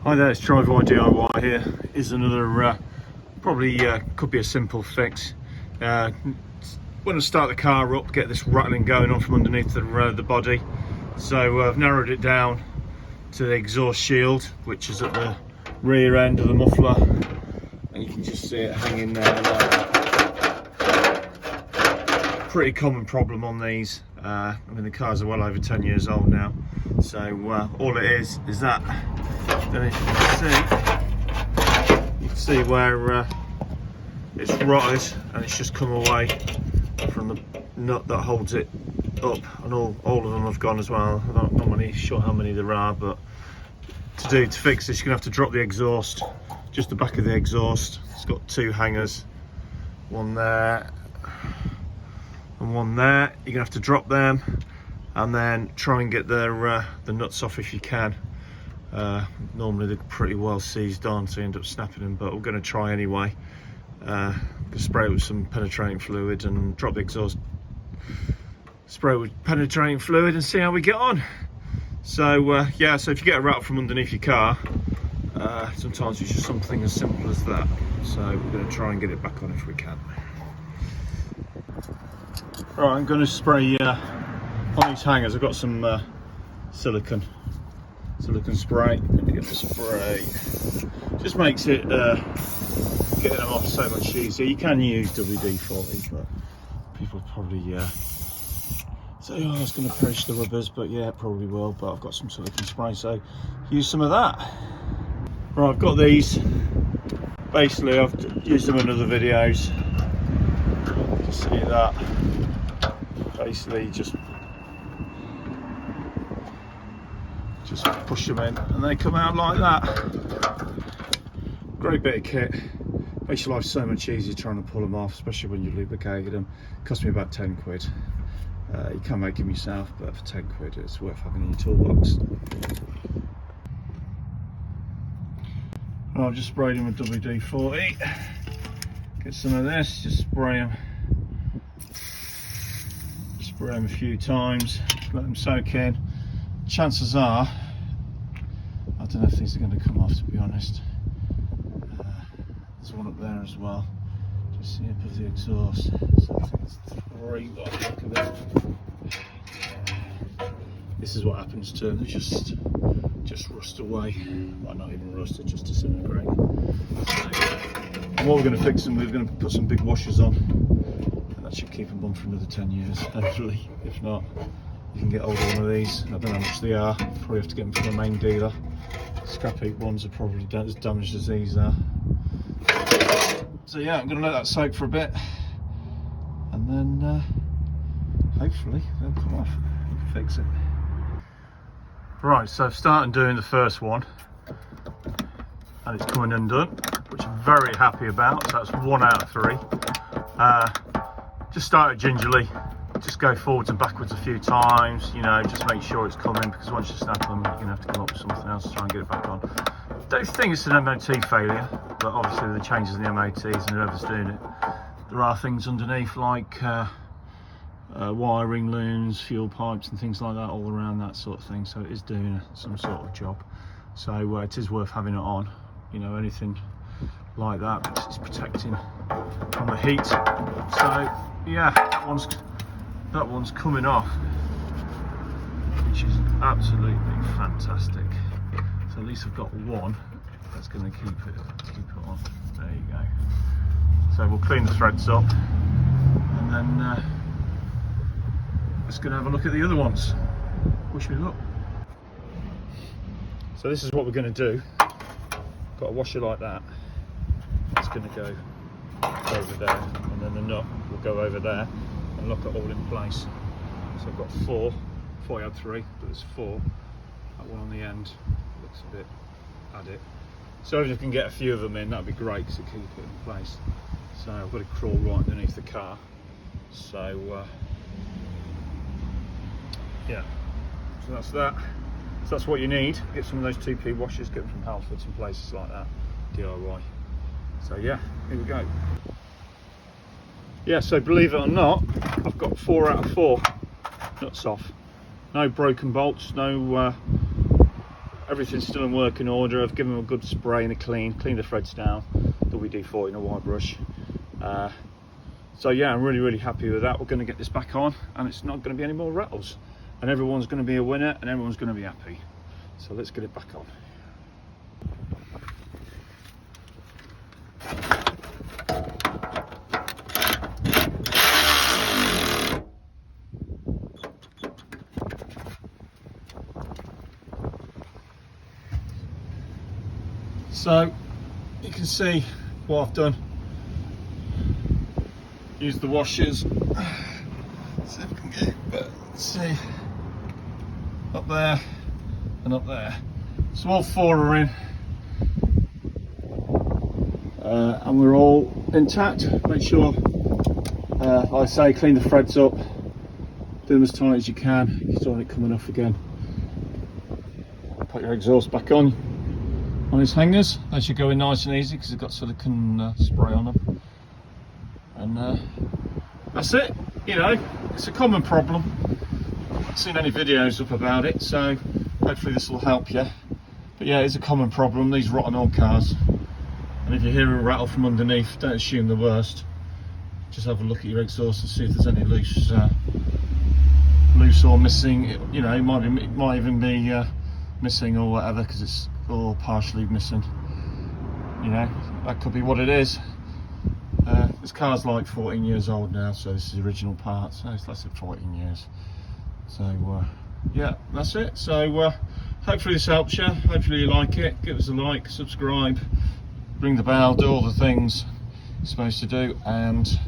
Hi there, it's Drive-by DIY here. Is another, probably could be a simple fix. When I start the car up, get this rattling going on from underneath the body. So I've narrowed it down to the exhaust shield, which is at the rear end of the muffler. And you can just see it hanging there like that. Pretty common problem on these. I mean, the cars are well over 10 years old now. So all it is that, then if you can see where it's rotted and it's just come away from the nut that holds it up, and all of them have gone as well. I'm not really sure how many there are, but to fix this, you're gonna have to drop the exhaust, just the back of the exhaust. It's got two hangers, one there and one there. You're gonna have to drop them and then try and get the nuts off if you can. Normally they're pretty well seized on, so you end up snapping them, but we're going to try anyway. Spray it with some penetrating fluid and drop the exhaust, spray it with penetrating fluid and see how we get on. So yeah, so if you get a rattle from underneath your car, sometimes it's just something as simple as that. So we're going to try and get it back on if we can. Right, I'm going to spray on these hangers. I've got some silicone spray. I'm going to get the spray. Just makes it getting them off so much easier. You can use WD-40, but people probably say, oh, it's going to perish the rubbers, but yeah, it probably will. But I've got some silicone spray, so use some of that. Right, I've got these. Basically, I've used them in other videos. You see that? Basically, just push them in and they come out like that. Great bit of kit. Makes your life so much easier trying to pull them off, especially when you lubricated them. Cost me about 10 quid. You can make them yourself, but for 10 quid it's worth having in your toolbox. I've just sprayed them with WD-40. Get some of this, just spray them a few times, let them soak in. Chances are, I don't know if these are going to come off, to be honest. There's one up there as well, just see up of the exhaust. So I think it's 3 by the look of it. This is what happens to them, they just rust away. Well, not even rust, they just disintegrate. And what we're going to fix them, we're going to put some big washers on. That should keep them on for another 10 years, hopefully. If not, you can get hold of one of these. I don't know how much they are. Probably have to get them from the main dealer. Scrap heap ones are probably as damaged as these are. So yeah, I'm going to let that soak for a bit, and then hopefully they'll come off. We can fix it. Right, so I've started doing the first one, and it's coming undone, which I'm very happy about. So that's 1 out of 3. Just start it gingerly, just go forwards and backwards a few times, you know, just make sure it's coming, because once you snap them, you're going to have to come up with something else to try and get it back on. Don't think it's an MOT failure, but obviously the changes in the MOTs and whoever's doing it, there are things underneath like wiring looms, fuel pipes and things like that all around, that sort of thing, so it is doing some sort of job. So it is worth having it on, you know, anything like that, because it's protecting from the heat. So yeah, that one's coming off, which is absolutely fantastic. So at least I've got one that's going to keep it on. There you go. So we'll clean the threads up, and then just going to have a look at the other ones. Wish me luck. So this is what we're going to do. Got a washer like that. It's going to go over there, and then the nut will go over there and lock it all in place. So I've got 4. Before I had 3, but there's 4. That one on the end looks a bit added. So if I can get a few of them in, that'd be great, because it keeps it in place. So I've got to crawl right underneath the car. So yeah, so that's that. So that's what you need. Get some of those 2P washers, get them from Halfords and places like that, DIY. So yeah, here we go. Yeah, so believe it or not, I've got 4 out of 4 nuts off. No broken bolts, no everything's still in working order. I've given them a good spray and a clean the threads down, WD-40 and a white brush. So yeah, I'm really happy with that. We're going to get this back on, and it's not going to be any more rattles, and everyone's going to be a winner, and everyone's going to be happy. So let's get it back on. So you can see what I've done. Use the washers. See if we can get it, but let's see. Up there and up there. So all four are in. And we're all intact. Make sure, like I say, clean the threads up. Do them as tight as you can. You don't want it coming off again. Put your exhaust back on his hangers. They should go in nice and easy because they've got silicone spray on them. And that's it. You know, it's a common problem. I haven't seen any videos up about it, so hopefully this will help you. But yeah, it's a common problem, these rotten old cars. And if you hear a rattle from underneath, don't assume the worst. Just have a look at your exhaust and see if there's any loose or missing. You know, it might even be missing or whatever, because it's all partially missing. You know, that could be what it is. This car's like 14 years old now, so this is the original part, so it's less than 14 years. So yeah, that's it. So hopefully this helps you, hopefully you like it. Give us a like, subscribe, ring the bell, do all the things you're supposed to do, and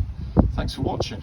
thanks for watching.